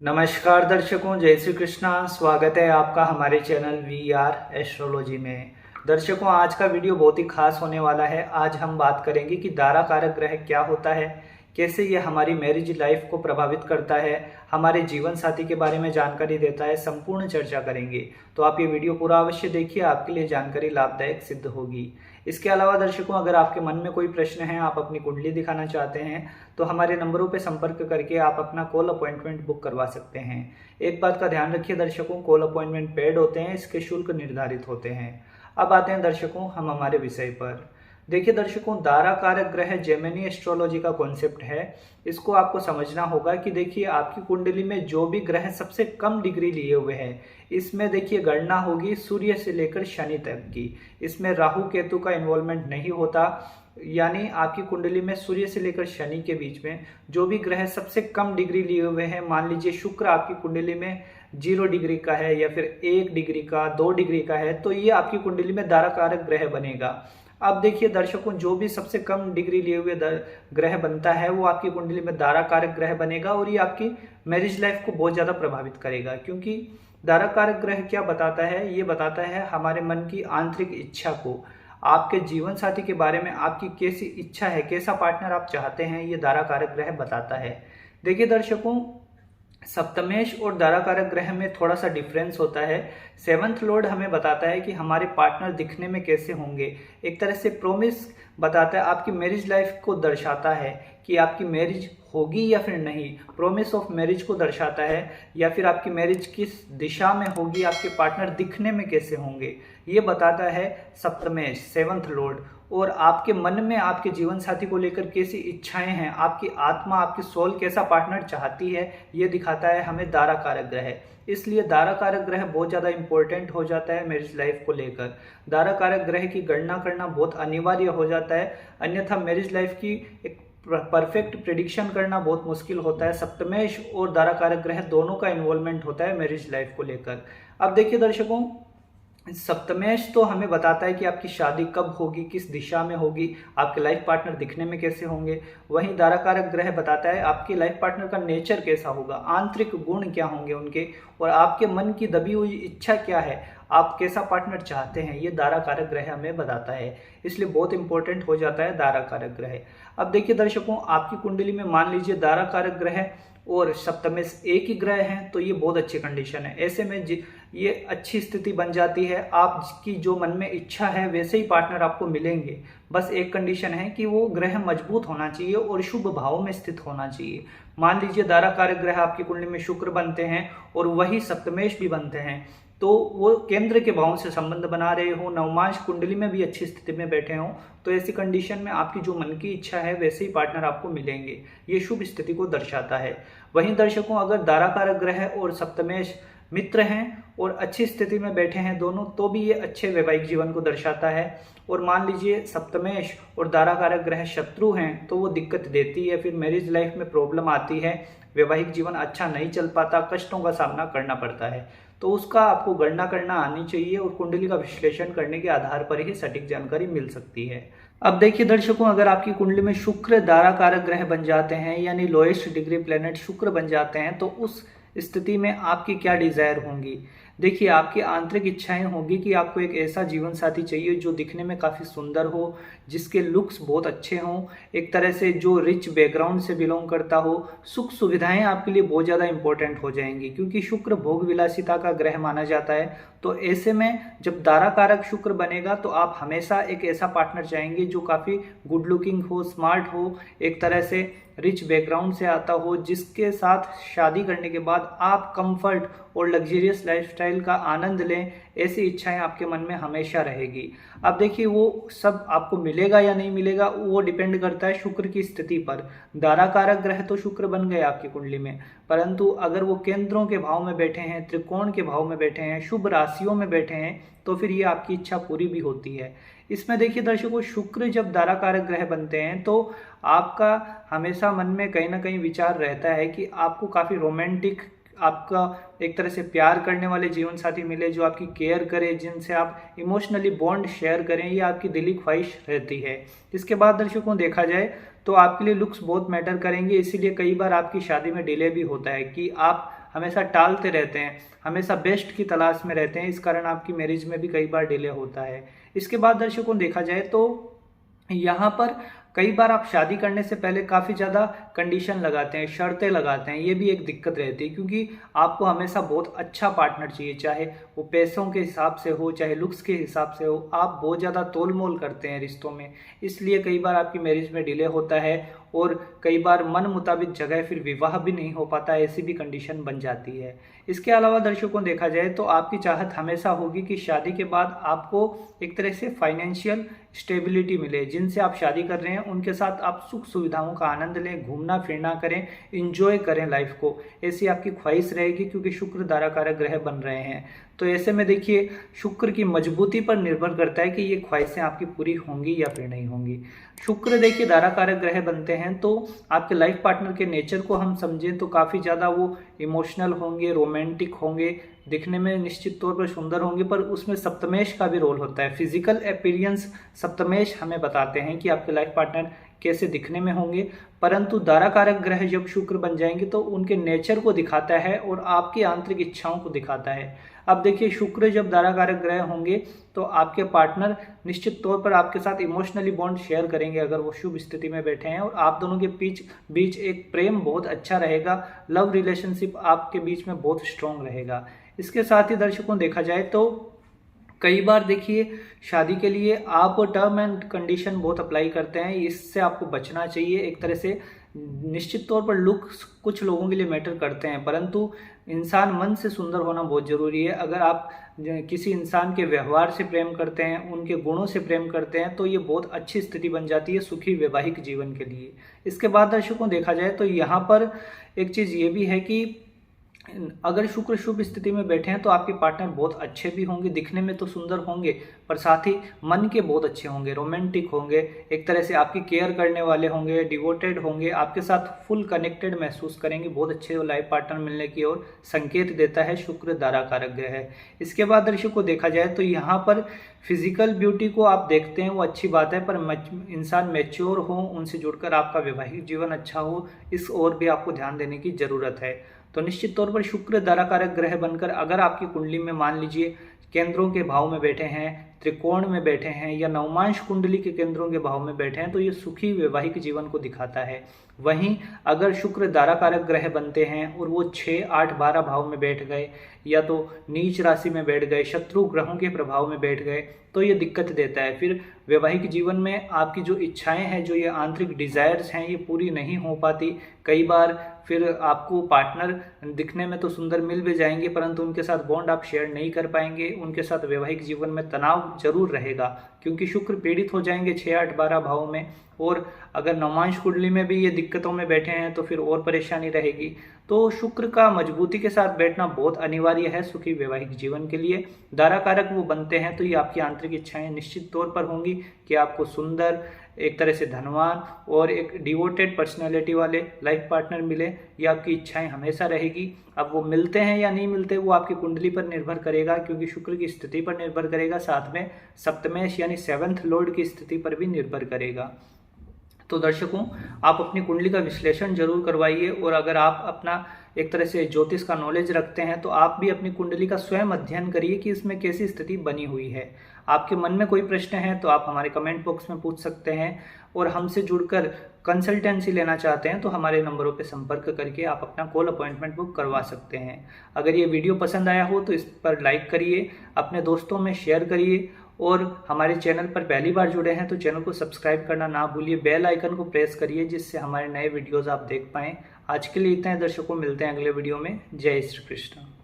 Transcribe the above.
नमस्कार दर्शकों, जय श्री कृष्णा। स्वागत है आपका हमारे चैनल वी आर एस्ट्रोलॉजी में। दर्शकों, आज का वीडियो बहुत ही खास होने वाला है। आज हम बात करेंगे कि दारा कारक ग्रह क्या होता है, कैसे ये हमारी मैरिज लाइफ को प्रभावित करता है, हमारे जीवन साथी के बारे में जानकारी देता है। संपूर्ण चर्चा करेंगे, तो आप ये वीडियो पूरा अवश्य देखिए, आपके लिए जानकारी लाभदायक सिद्ध होगी। इसके अलावा दर्शकों, अगर आपके मन में कोई प्रश्न है, आप अपनी कुंडली दिखाना चाहते हैं, तो हमारे नंबरों पर संपर्क करके आप अपना कॉल अपॉइंटमेंट बुक करवा सकते हैं। एक बात का ध्यान रखिए दर्शकों, कॉल अपॉइंटमेंट पेड होते हैं, इसके शुल्क निर्धारित होते हैं। अब आते हैं दर्शकों हम हमारे विषय पर। देखिए दर्शकों, दारा कारक ग्रह जेमिनी एस्ट्रोलॉजी का कॉन्सेप्ट है। इसको आपको समझना होगा कि देखिए आपकी कुंडली में जो भी ग्रह सबसे कम डिग्री लिए हुए हैं, इसमें देखिए गणना होगी सूर्य से लेकर शनि तक की। इसमें राहु केतु का इन्वॉल्वमेंट नहीं होता, यानी आपकी कुंडली में सूर्य से लेकर शनि के बीच में जो भी ग्रह सबसे कम डिग्री लिए हुए हैं, मान लीजिए शुक्र आपकी कुंडली में 0 डिग्री का है या फिर 1 डिग्री का, 2 डिग्री का है, तो ये आपकी कुंडली में दारा कारक ग्रह बनेगा। अब देखिए दर्शकों, जो भी सबसे कम डिग्री लिए हुए ग्रह बनता है वो आपकी कुंडली में दारा कारक ग्रह बनेगा, और ये आपकी मैरिज लाइफ को बहुत ज्यादा प्रभावित करेगा। क्योंकि दारा कारक ग्रह क्या बताता है, ये बताता है हमारे मन की आंतरिक इच्छा को, आपके जीवन साथी के बारे में आपकी कैसी इच्छा है, कैसा पार्टनर आप चाहते हैं, ये दारा कारक ग्रह बताता है। देखिए दर्शकों, सप्तमेश और दारा कारक ग्रह में थोड़ा सा डिफरेंस होता है। सेवंथ लॉर्ड हमें बताता है कि हमारे पार्टनर दिखने में कैसे होंगे, एक तरह से प्रोमिस बताता है, आपकी मैरिज लाइफ को दर्शाता है कि आपकी मैरिज होगी या फिर नहीं, प्रोमिस ऑफ मैरिज को दर्शाता है, या फिर आपकी मैरिज किस दिशा में होगी, आपके पार्टनर दिखने में कैसे होंगे, ये बताता है सप्तमेश, सेवंथ लॉर्ड। और आपके मन में आपके जीवन साथी को लेकर कैसी इच्छाएं हैं, आपकी आत्मा, आपकी सोल कैसा पार्टनर चाहती है, ये दिखाता है हमें दारा कारक ग्रह। इसलिए दारा कारक ग्रह बहुत ज़्यादा इंपॉर्टेंट हो जाता है मैरिज लाइफ को लेकर। दारा कारक ग्रह की गणना करना बहुत अनिवार्य हो जाता है, अन्यथा मैरिज लाइफ की एक परफेक्ट प्रिडिक्शन करना बहुत मुश्किल होता है। सप्तमेश और दारा कारक ग्रह दोनों का इन्वॉल्वमेंट होता है मैरिज लाइफ को लेकर। अब देखिए दर्शकों, सप्तमेश तो हमें बताता है कि आपकी शादी कब होगी, किस दिशा में होगी, आपके लाइफ पार्टनर दिखने में कैसे होंगे। वहीं दारा कारक ग्रह बताता है आपके लाइफ पार्टनर का नेचर कैसा होगा, आंतरिक गुण क्या होंगे उनके, और आपके मन की दबी हुई इच्छा क्या है, आप कैसा पार्टनर चाहते हैं, ये दारा कारक ग्रह हमें बताता है। इसलिए बहुत इंपॉर्टेंट हो जाता है दारा कारक ग्रह। अब देखिए दर्शकों, आपकी कुंडली में मान लीजिए दारा कारक ग्रह और सप्तमेश एक ही ग्रह हैं, तो ये बहुत अच्छी कंडीशन है। ऐसे में ये अच्छी स्थिति बन जाती है, आपकी जो मन में इच्छा है वैसे ही पार्टनर आपको मिलेंगे। बस एक कंडीशन है कि वो ग्रह मजबूत होना चाहिए और शुभ भाव में स्थित होना चाहिए। मान लीजिए दारा कारक ग्रह आपकी कुंडली में शुक्र बनते हैं और वही सप्तमेश भी बनते हैं, तो वो केंद्र के भावों से संबंध बना रहे हो, नवमांश कुंडली में भी अच्छी स्थिति में बैठे हो, तो ऐसी कंडीशन में आपकी जो मन की इच्छा है वैसे ही पार्टनर आपको मिलेंगे। ये शुभ स्थिति को दर्शाता है। वहीं दर्शकों, अगर दारा कारक ग्रह और सप्तमेश मित्र हैं और अच्छी स्थिति में बैठे हैं दोनों, तो भी ये अच्छे वैवाहिक जीवन को दर्शाता है। और मान लीजिए सप्तमेश और दारा कारक ग्रह शत्रु हैं, तो वो दिक्कत देती है, फिर मैरिज लाइफ में प्रॉब्लम आती है, वैवाहिक जीवन अच्छा नहीं चल पाता, कष्टों का सामना करना पड़ता है। तो उसका आपको गणना करना आनी चाहिए और कुंडली का विश्लेषण करने के आधार पर ही सटीक जानकारी मिल सकती है। अब देखिए दर्शकों, अगर आपकी कुंडली में शुक्र दारा कारक ग्रह बन जाते हैं, यानी लोएस्ट डिग्री प्लेनेट शुक्र बन जाते हैं, तो उस स्थिति में आपकी क्या डिजायर होंगी। देखिए, आपकी आंतरिक इच्छाएं होगी कि आपको एक ऐसा जीवन साथी चाहिए जो दिखने में काफ़ी सुंदर हो, जिसके लुक्स बहुत अच्छे हों, एक तरह से जो रिच बैकग्राउंड से बिलोंग करता हो। सुख सुविधाएं आपके लिए बहुत ज़्यादा इंपॉर्टेंट हो जाएंगी, क्योंकि शुक्र भोग विलासिता का ग्रह माना जाता है। तो ऐसे में जब दारा कारक शुक्र बनेगा, तो आप हमेशा एक ऐसा पार्टनर चाहेंगे जो काफ़ी गुड लुकिंग हो, स्मार्ट हो, एक तरह से रिच बैकग्राउंड से आता हो, जिसके साथ शादी करने के बाद आप कंफर्ट और लग्जरियस लाइफस्टाइल का आनंद लें। ऐसी इच्छाएं आपके मन में हमेशा रहेगी। अब देखिए, वो सब आपको मिलेगा या नहीं मिलेगा, वो डिपेंड करता है शुक्र की स्थिति पर। दारा कारक ग्रह तो शुक्र बन गए आपकी कुंडली में, परंतु अगर वो केंद्रों के भाव में बैठे हैं, त्रिकोण के भाव में बैठे हैं, शुभ राशियों में बैठे हैं, तो फिर ये आपकी इच्छा पूरी भी होती है। इसमें देखिए दर्शकों, शुक्र जब दारा कारक ग्रह बनते हैं, तो आपका हमेशा मन में कहीं ना कहीं विचार रहता है कि आपको काफ़ी रोमांटिक, आपका एक तरह से प्यार करने वाले जीवन साथी मिले, जो आपकी केयर करे, जिनसे आप इमोशनली बॉन्ड शेयर करें, ये आपकी दिली ख्वाहिश रहती है। इसके बाद दर्शकों देखा जाए तो आपके लिए लुक्स बहुत मैटर करेंगे, इसीलिए कई बार आपकी शादी में डिले भी होता है कि आप हमेशा टालते रहते हैं, हमेशा बेस्ट की तलाश में रहते हैं, इस कारण आपकी मैरिज में भी कई बार डिले होता है। इसके बाद दर्शकों देखा जाए तो यहाँ पर कई बार आप शादी करने से पहले काफ़ी ज़्यादा कंडीशन लगाते हैं, शर्तें लगाते हैं, ये भी एक दिक्कत रहती है, क्योंकि आपको हमेशा बहुत अच्छा पार्टनर चाहिए, चाहे वो पैसों के हिसाब से हो, चाहे लुक्स के हिसाब से हो। आप बहुत ज़्यादा तोल मोल करते हैं रिश्तों में, इसलिए कई बार आपकी मैरिज में डिले होता है और कई बार मन मुताबिक जगह फिर विवाह भी नहीं हो पाता, ऐसी भी कंडीशन बन जाती है। इसके अलावा दर्शकों देखा जाए तो आपकी चाहत हमेशा होगी कि शादी के बाद आपको एक तरह से फाइनेंशियल स्टेबिलिटी मिले, जिनसे आप शादी कर रहे हैं उनके साथ आप सुख सुविधाओं का आनंद लें, घूमना फिरना करें, इंजॉय करें लाइफ को, ऐसी आपकी ख्वाहिश रहेगी, क्योंकि शुक्र दाराकारक ग्रह बन रहे हैं। तो ऐसे में देखिए शुक्र की मजबूती पर निर्भर करता है कि ये ख्वाहिशें आपकी पूरी होंगी या फिर नहीं होंगी। शुक्र देखिए दाराकारक ग्रह बनते हैं तो आपके लाइफ पार्टनर के नेचर को हम समझें तो काफ़ी ज़्यादा वो इमोशनल होंगे, रोमांटिक होंगे, दिखने में निश्चित तौर पर सुंदर होंगे, पर उसमें सप्तमेश का भी रोल होता है। फिजिकल अपीयरेंस सप्तमेश हमें बताते हैं कि आपके लाइफ पार्टनर कैसे दिखने में होंगे, परंतु दाराकारक ग्रह जब शुक्र बन जाएंगे तो उनके नेचर को दिखाता है और आपकी आंतरिक इच्छाओं को दिखाता है। अब देखिए शुक्र जब दाराकारक ग्रह होंगे तो आपके पार्टनर निश्चित तौर पर आपके साथ इमोशनली बॉन्ड शेयर करेंगे अगर वो शुभ स्थिति में बैठे हैं, और आप दोनों के बीच एक प्रेम बहुत अच्छा रहेगा, लव रिलेशनशिप आपके बीच में बहुत स्ट्रांग रहेगा। इसके साथ ही दर्शकों देखा जाए तो कई बार देखिए शादी के लिए आप टर्म एंड कंडीशन बहुत अप्लाई करते हैं, इससे आपको बचना चाहिए। एक तरह से निश्चित तौर पर लुक्स कुछ लोगों के लिए मैटर करते हैं, परंतु इंसान मन से सुंदर होना बहुत ज़रूरी है। अगर आप किसी इंसान के व्यवहार से प्रेम करते हैं, उनके गुणों से प्रेम करते हैं, तो ये बहुत अच्छी स्थिति बन जाती है सुखी वैवाहिक जीवन के लिए। इसके बाद दर्शकों देखा जाए तो यहाँ पर एक चीज़ ये भी है कि अगर शुक्र शुभ स्थिति में बैठे हैं तो आपके पार्टनर बहुत अच्छे भी होंगे, दिखने में तो सुंदर होंगे, पर साथ ही मन के बहुत अच्छे होंगे, रोमांटिक होंगे, एक तरह से आपकी केयर करने वाले होंगे, डिवोटेड होंगे, आपके साथ फुल कनेक्टेड महसूस करेंगे। बहुत अच्छे लाइफ पार्टनर मिलने की ओर संकेत देता है शुक्र दाराकारक ग्रह है। इसके बाद दर्शकों को देखा जाए तो यहाँ पर फिजिकल ब्यूटी को आप देखते हैं वो अच्छी बात है, पर इंसान मैच्योर हो, उनसे जुड़कर आपका वैवाहिक जीवन अच्छा हो, इस ओर भी आपको ध्यान देने की जरूरत है। तो निश्चित तौर पर शुक्र दाराकारक ग्रह बनकर अगर आपकी कुंडली में मान लीजिए केंद्रों के भाव में बैठे हैं, त्रिकोण में बैठे हैं या नवमांश कुंडली के केंद्रों के भाव में बैठे हैं, तो ये सुखी वैवाहिक जीवन को दिखाता है। वहीं अगर शुक्र दाराकारक ग्रह बनते हैं और वो 6, 8, 12 भाव में बैठ गए या तो नीच राशि में बैठ गए, शत्रु ग्रहों के प्रभाव में बैठ गए, तो ये दिक्कत देता है। फिर वैवाहिक जीवन में आपकी जो इच्छाएं हैं, जो ये आंतरिक डिजायर्स हैं, ये पूरी नहीं हो पाती। कई बार फिर आपको पार्टनर दिखने में तो सुंदर मिल भी जाएंगे, परंतु उनके साथ बॉन्ड आप शेयर नहीं कर पाएंगे, उनके साथ वैवाहिक जीवन में तनाव जरूर रहेगा, क्योंकि शुक्र पीड़ित हो जाएंगे 6, 8, 12 भाव में। और अगर नवमांश कुंडली में भी ये दिक्कतों में बैठे हैं तो फिर और परेशानी रहेगी। तो शुक्र का मजबूती के साथ बैठना बहुत अनिवार्य है सुखी वैवाहिक जीवन के लिए। दाराकारक वो बनते हैं तो ये आपकी आंतरिक इच्छाएं निश्चित तौर पर होंगी कि आपको सुंदर, एक तरह से धनवान और एक डिवोटेड पर्सनैलिटी वाले लाइफ पार्टनर मिले, ये आपकी इच्छाएं हमेशा रहेगी। अब वो मिलते हैं या नहीं मिलते वो आपकी कुंडली पर निर्भर करेगा, क्योंकि शुक्र की स्थिति पर निर्भर करेगा, साथ में सप्तमेश यानी 7th लॉर्ड की स्थिति पर भी निर्भर करेगा। तो दर्शकों आप अपनी कुंडली का विश्लेषण जरूर करवाइए, और अगर आप अपना एक तरह से ज्योतिष का नॉलेज रखते हैं तो आप भी अपनी कुंडली का स्वयं अध्ययन करिए कि इसमें कैसी स्थिति बनी हुई है। आपके मन में कोई प्रश्न है तो आप हमारे कमेंट बॉक्स में पूछ सकते हैं, और हमसे जुड़कर कंसल्टेंसी लेना चाहते हैं तो हमारे नंबरों पर संपर्क करके आप अपना कॉल अपॉइंटमेंट बुक करवा सकते हैं। अगर ये वीडियो पसंद आया हो तो इस पर लाइक करिए, अपने दोस्तों में शेयर करिए, और हमारे चैनल पर पहली बार जुड़े हैं तो चैनल को सब्सक्राइब करना ना भूलिए, बेल आइकन को प्रेस करिए जिससे हमारे नए वीडियोस आप देख पाएँ। आज के लिए इतना है दर्शकों, मिलते हैं अगले वीडियो में। जय श्री कृष्ण।